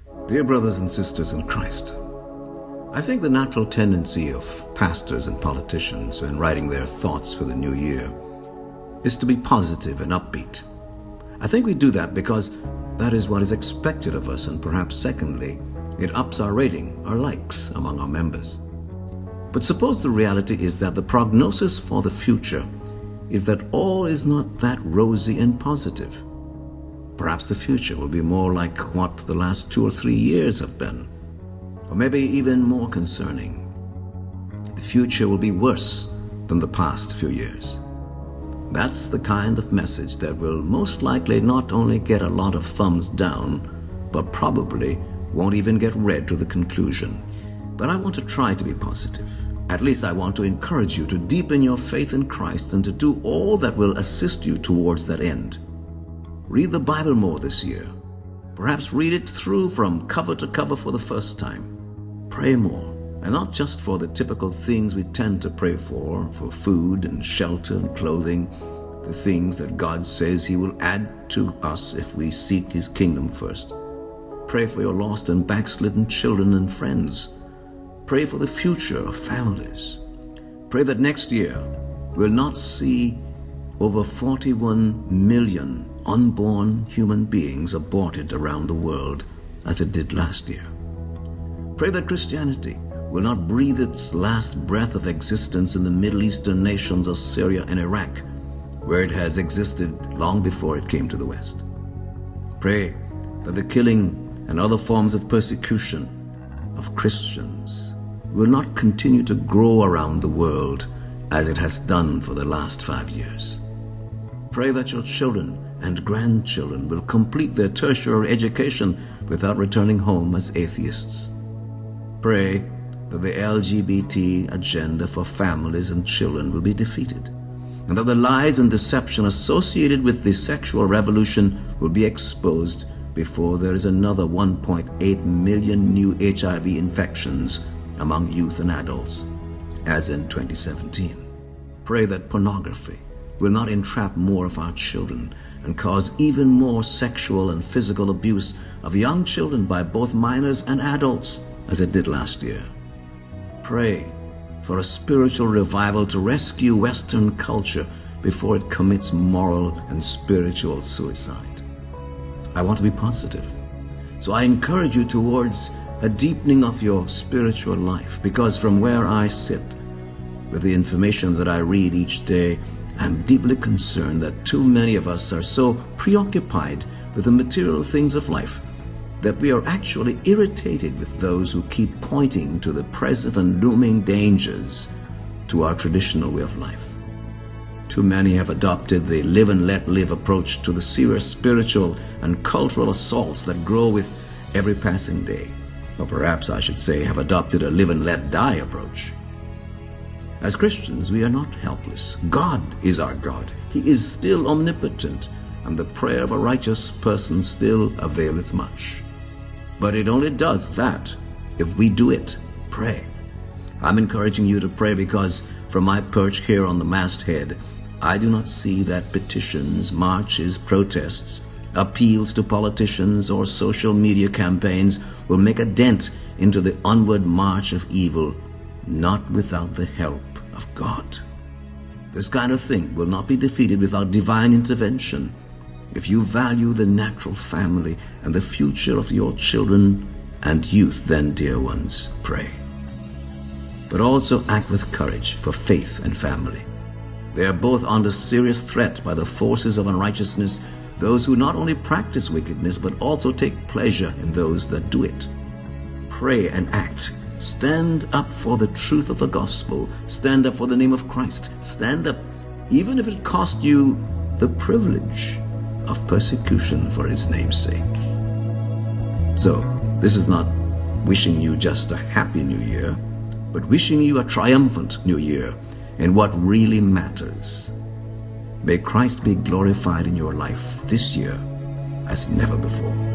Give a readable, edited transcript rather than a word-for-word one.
Dear brothers and sisters in Christ, I think the natural tendency of pastors and politicians when writing their thoughts for the new year is to be positive and upbeat. I think we do that because that is what is expected of us, and perhaps secondly, it ups our rating, our likes among our members. But suppose the reality is that the prognosis for the future is that all is not that rosy and positive. Perhaps the future will be more like what the last 2 or 3 years have been, or maybe even more concerning. The future will be worse than the past few years. That's the kind of message that will most likely not only get a lot of thumbs down, but probably won't even get read to the conclusion. But I want to try to be positive. At least I want to encourage you to deepen your faith in Christ and to do all that will assist you towards that end. Read the Bible more this year. Perhaps read it through from cover to cover for the first time. Pray more, and not just for the typical things we tend to pray for food and shelter and clothing, the things that God says He will add to us if we seek His kingdom first. Pray for your lost and backslidden children and friends. Pray for the future of families. Pray that next year we'll not see over 41 million unborn human beings aborted around the world as it did last year. Pray that Christianity will not breathe its last breath of existence in the Middle Eastern nations of Syria and Iraq, where it has existed long before it came to the West. Pray that the killing and other forms of persecution of Christians will not continue to grow around the world as it has done for the last 5 years. Pray that your children and grandchildren will complete their tertiary education without returning home as atheists. Pray that the LGBT agenda for families and children will be defeated, and that the lies and deception associated with the sexual revolution will be exposed before there is another 1.8 million new HIV infections among youth and adults, as in 2017. Pray that pornography will not entrap more of our children and cause even more sexual and physical abuse of young children by both minors and adults, as it did last year. Pray for a spiritual revival to rescue Western culture before it commits moral and spiritual suicide. I want to be positive, so I encourage you towards a deepening of your spiritual life, because from where I sit, with the information that I read each day, I'm deeply concerned that too many of us are so preoccupied with the material things of life that we are actually irritated with those who keep pointing to the present and looming dangers to our traditional way of life. Too many have adopted the live and let live approach to the serious spiritual and cultural assaults that grow with every passing day. Or perhaps I should say have adopted a live and let die approach. As Christians, we are not helpless. God is our God. He is still omnipotent, and the prayer of a righteous person still availeth much. But it only does that if we do it. Pray. I'm encouraging you to pray because from my perch here on the masthead, I do not see that petitions, marches, protests, appeals to politicians, or social media campaigns will make a dent into the onward march of evil, not without the help of God. This kind of thing will not be defeated without divine intervention. If you value the natural family and the future of your children and youth, then, dear ones, pray. But also act with courage for faith and family. They are both under serious threat by the forces of unrighteousness, those who not only practice wickedness but also take pleasure in those that do it. Pray and act. Stand up for the truth of the gospel. Stand up for the name of Christ. Stand up, even if it cost you the privilege of persecution for His name's sake. So, this is not wishing you just a happy new year, but wishing you a triumphant new year in what really matters. May Christ be glorified in your life this year as never before.